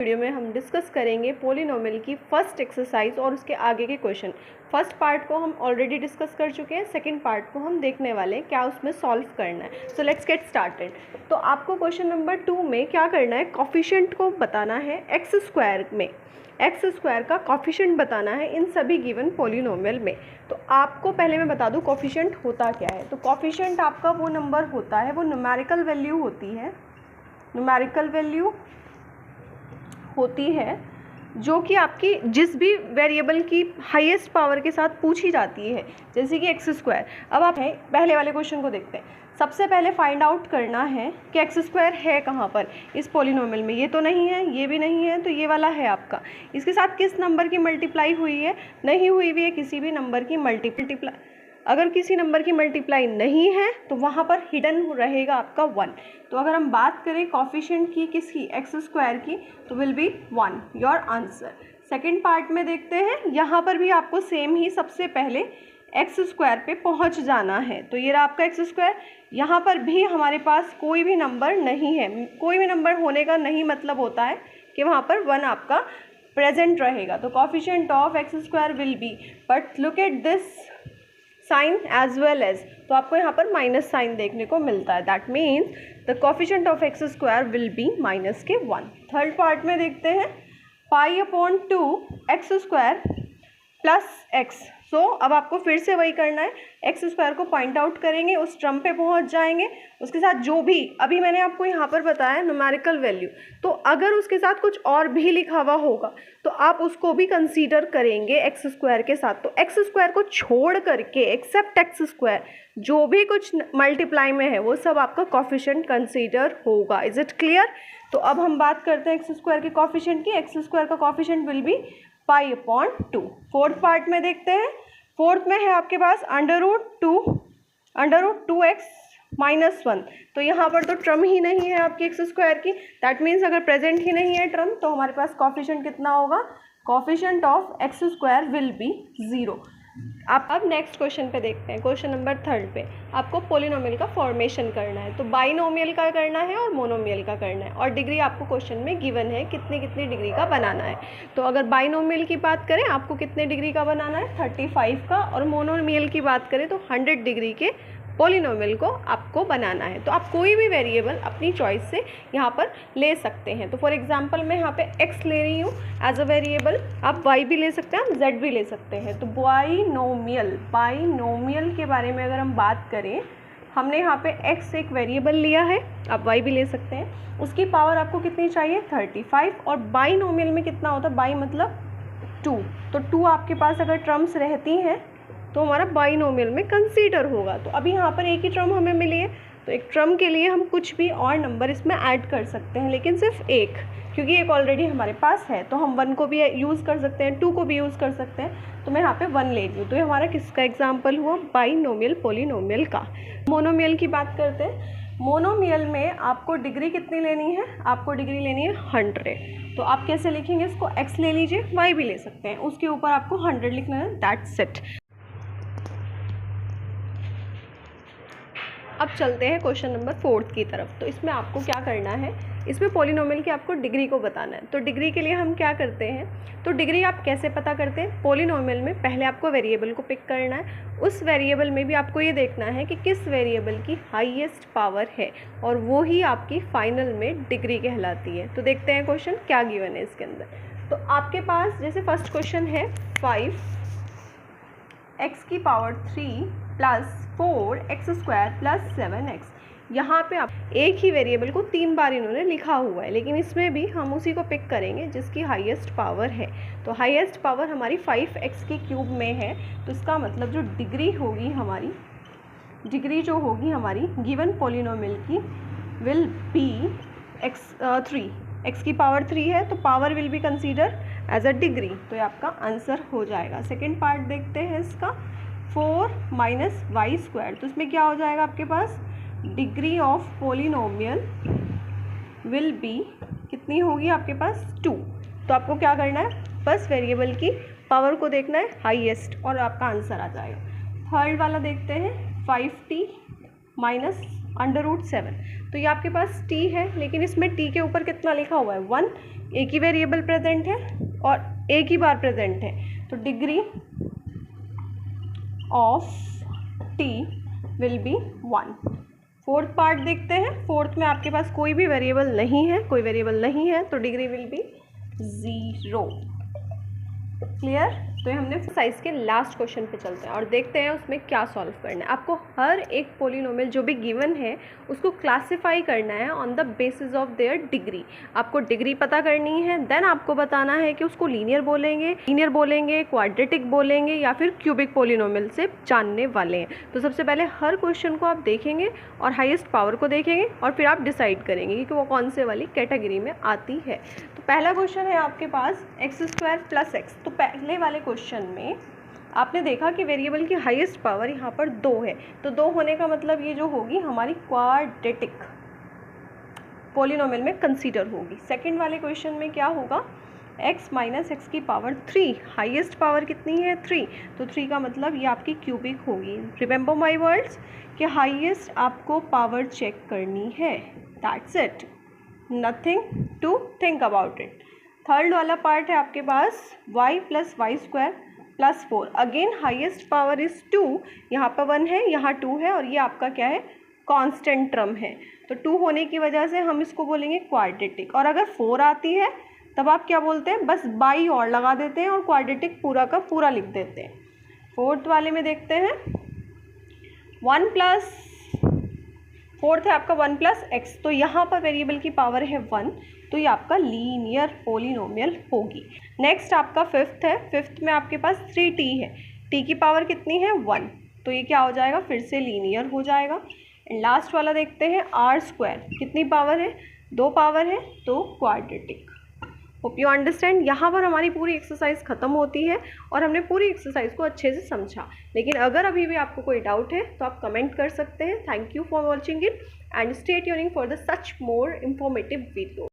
Video में हम discuss करेंगे पॉलिनोमियल की फर्स्ट एक्सरसाइज और उसके आगे के क्वेश्चन। फर्स्ट पार्ट को हम ऑलरेडी डिस्कस कर चुके हैं, सेकंड पार्ट को हम देखने वाले हैं क्या उसमें सॉल्व करना है। So let's get started. तो आपको क्वेश्चन नंबर 2 में क्या करना है, कॉफिशिएंट को बताना है एक्स स्क्वायर में, एक्स स्क्वायर का कॉफिशिएंट बताना है इन सभी गिवन पॉलिनोमियल में। तो आपको पहले मैं बता दूं कॉफिशिएंट होता क्या है। तो कॉफिशिएंट आपका वो नंबर होता है, वो न्यूमेरिकल वैल्यू होती है, न्यूमेरिकल वैल्यू होती है जो कि आपकी जिस भी वेरिएबल की हाईएस्ट पावर के साथ पूछी जाती है, जैसे कि एक्स स्क्वायर। अब आप पहले वाले क्वेश्चन को देखते हैं। सबसे पहले फाइंड आउट करना है कि एक्स स्क्वायर है कहाँ पर इस पॉलिनोमियल में। ये तो नहीं है, ये भी नहीं है, तो ये वाला है आपका। इसके साथ किस नंबर की मल्टीप्लाई हुई है, नहीं हुई हुई है किसी भी नंबर की मल्टीप्लाई। अगर किसी नंबर की मल्टीप्लाई नहीं है तो वहाँ पर हिडन रहेगा आपका 1। तो अगर हम बात करें कॉफिशिएंट की किसकी, एक्स स्क्वायर की, तो will be 1 your answer. Second part में देखते हैं, यहाँ पर भी आपको सेम ही सबसे पहले एक्स स्क्वायर पे पहुँच जाना है। तो ये रहा आपका एक्स स्क्वायर। यहाँ पर भी हमारे पास कोई भी नंबर नहीं है। कोई भी नंबर होने का नहीं मतलब होता है कि वहाँ पर 1 आपका प्रेजेंट रहेगा। तो coefficient of x square will be, but look at this sign as well as, तो आपको यहाँ पर माइनस साइन देखने को मिलता है। That means the coefficient of x square will be minus के 1। थर्ड पार्ट में देखते हैं, pi upon 2 x square plus x. So अब आपको फिर से वही करना है, एक्स स्क्वायर को पॉइंट आउट करेंगे, उस टर्म पे पहुंच जाएंगे, उसके साथ जो भी अभी मैंने आपको यहाँ पर बताया न्यूमेरिकल वैल्यू, तो अगर उसके साथ कुछ और भी लिखा हुआ होगा तो आप उसको भी कंसीडर करेंगे एक्स स्क्वायर के साथ। तो एक्स स्क्वायर को छोड़ करके एक्सेप्ट एक्स स्क्वायर जो भी कुछ मल्टीप्लाई में है वो सब आपका कॉफिशिएंट कंसीडर होगा। Is it clear? तो अब हम बात करते हैं एक्स स्क्वायर के कॉफिशिएंट की। एक्स स्क्वायर का coefficient will be pi upon 2। Fourth part में देखते हैं, फोर्थ में है आपके पास अंडर रूट 2x माइनस 1। तो यहाँ पर तो टर्म ही नहीं है आपकी एक्स स्क्वायर की। दैट मीन्स अगर प्रेजेंट ही नहीं है टर्म तो हमारे पास कॉफिशिएंट कितना होगा, coefficient of x square will B 0। आप अब नेक्स्ट क्वेश्चन पे देखते हैं। क्वेश्चन नंबर 3 पे आपको पॉलिनोमियल का फॉर्मेशन करना है। तो बाइनोमियल का करना है और मोनोमियल का करना है, और डिग्री आपको क्वेश्चन में गिवन है कितनी कितनी डिग्री का बनाना है। तो अगर बाइनोमियल की बात करें आपको कितने डिग्री का बनाना है, 35 का, और मोनोमियल की बात करें तो 100 डिग्री के पॉलिनोमियल को आपको बनाना है। तो आप कोई भी वेरिएबल अपनी चॉइस से यहाँ पर ले सकते हैं। तो फॉर एग्जांपल मैं यहाँ पे x ले रही हूँ एज अ वेरिएबल, आप y भी ले सकते हैं, आप z भी ले सकते हैं। तो बाइनोमियल के बारे में अगर हम बात करें, हमने यहाँ पे x एक वेरिएबल लिया है, आप y भी ले सकते हैं। उसकी पावर आपको कितनी चाहिए, 35। और बाइनोमियल में कितना होता है, बाई मतलब 2, तो 2 आपके पास अगर टर्म्स रहती हैं तो हमारा बाइनोमियल में कंसीडर होगा। तो अभी यहाँ पर एक ही टर्म हमें मिली है, तो एक टर्म के लिए हम कुछ भी और नंबर इसमें ऐड कर सकते हैं, लेकिन सिर्फ एक, क्योंकि एक ऑलरेडी हमारे पास है। तो हम 1 को भी यूज़ कर सकते हैं, 2 को भी यूज़ कर सकते हैं। तो मैं यहाँ पे 1 ले रही हूँ। तो ये हमारा किसका एग्जाम्पल हुआ, बाइनोमियल पॉलिनोमियल का। मोनोमियल की बात करते हैं। मोनोमियल में आपको डिग्री कितनी लेनी है, आपको डिग्री लेनी है 100। तो आप कैसे लिखेंगे इसको, x ले लीजिए, y भी ले सकते हैं, उसके ऊपर आपको 100 लिखना है, दैट्स इट। अब चलते हैं क्वेश्चन नंबर 4 की तरफ। तो इसमें आपको क्या करना है, इसमें पॉलिनोमियल की आपको डिग्री को बताना है। तो डिग्री के लिए हम क्या करते हैं, तो डिग्री आप कैसे पता करते हैं, पॉलिनोमियल में पहले आपको वेरिएबल को पिक करना है। उस वेरिएबल में भी आपको ये देखना है कि किस वेरिएबल की हाईएस्ट पावर है, और वो ही आपकी फाइनल में डिग्री कहलाती है। तो देखते हैं क्वेश्चन क्या गिवन है इसके अंदर। तो आपके पास जैसे फर्स्ट क्वेश्चन है 5x की power 3 plus 4x square plus 7x। यहाँ पे आप एक ही वेरिएबल को 3 बार इन्होंने लिखा हुआ है, लेकिन इसमें भी हम उसी को पिक करेंगे जिसकी हाईएस्ट पावर है। तो हाईएस्ट पावर हमारी 5x की क्यूब में है, तो इसका मतलब जो डिग्री होगी हमारी, डिग्री जो होगी हमारी गिवन पॉलिनोमियल की विल बी 3। x की पावर 3 है तो power will be consider as a degree. तो ये आपका आंसर हो जाएगा। सेकेंड पार्ट देखते हैं इसका, 4 माइनस वाई स्क्वायर। तो इसमें क्या हो जाएगा आपके पास, degree of polynomial will be कितनी होगी आपके पास, 2। तो आपको क्या करना है, बस वेरिएबल की पावर को देखना है हाईएस्ट, और आपका आंसर आ जाएगा। थर्ड वाला देखते हैं, 5t माइनस अंडर रूट 7। तो ये आपके पास t है, लेकिन इसमें t के ऊपर कितना लिखा हुआ है, 1। एक ही वेरिएबल प्रेजेंट है और एक ही बार प्रेजेंट है, तो degree of T will be 1। Fourth part देखते हैं। फोर्थ में आपके पास कोई भी वेरिएबल नहीं है, कोई वेरिएबल नहीं है, तो डिग्री विल बी 0। क्लियर? तो ये हमने एक्सरसाइज के लास्ट क्वेश्चन पे चलते हैं और देखते हैं उसमें क्या सॉल्व करना है। आपको हर एक पॉलिनोमियल जो भी गिवन है उसको क्लासिफाई करना है on the basis of their degree. आपको डिग्री पता करनी है, देन आपको बताना है कि उसको लीनियर बोलेंगे, क्वाड्रेटिक बोलेंगे या फिर क्यूबिक पॉलिनोमियल से जानने वाले हैं। तो सबसे पहले हर क्वेश्चन को आप देखेंगे और हाईएस्ट पावर को देखेंगे और फिर आप डिसाइड करेंगे कि वो कौन से वाली कैटेगरी में आती है। तो पहला क्वेश्चन है आपके पास x² + x। तो पहले वाले क्वेश्चन में आपने देखा कि वेरिएबल की हाईएस्ट पावर यहाँ पर 2 है, तो 2 होने का मतलब ये जो होगी हमारी क्वाड्रेटिक पॉलिनोमियल में कंसीडर होगी। सेकंड वाले क्वेश्चन में क्या होगा, x - x की पावर 3, हाईएस्ट पावर कितनी है 3, तो 3 का मतलब ये आपकी क्यूबिक होगी। रिमेंबर माय वर्ड्स कि हाईएस्ट आपको पावर चेक करनी है, that's it, nothing to think about it. Third वाला पार्ट है आपके पास y + y² + 4। Again highest power is 2, यहाँ पर 1 है, यहाँ 2 है और ये आपका क्या है, कांस्टेंट टर्म है। तो 2 होने की वजह से हम इसको बोलेंगे क्वाड्रेटिक। और अगर 4 आती है तब आप क्या बोलते हैं, बस बाई और लगा देते हैं और क्वाड्रेटिक पूरा का पूरा लिख देते हैं। फोर्थ वाले में देखते हैं 4th है आपका 1 + x। तो यहाँ पर वेरिएबल की पावर है 1, तो ये आपका लीनियर पॉलिनोमियल होगी। नेक्स्ट आपका 5th है। 5th में आपके पास 3t है, t की पावर कितनी है 1, तो ये क्या हो जाएगा, फिर से लीनियर हो जाएगा। एंड लास्ट वाला देखते हैं r², कितनी पावर है, 2 पावर है, तो क्वाड्रेटिक। Hope you understand. यहाँ पर हमारी पूरी एक्सरसाइज ख़त्म होती है और हमने पूरी एक्सरसाइज को अच्छे से समझा। लेकिन अगर अभी भी आपको कोई डाउट है तो आप कमेंट कर सकते हैं। Thank you for watching it and stay tuning for the such more informative video.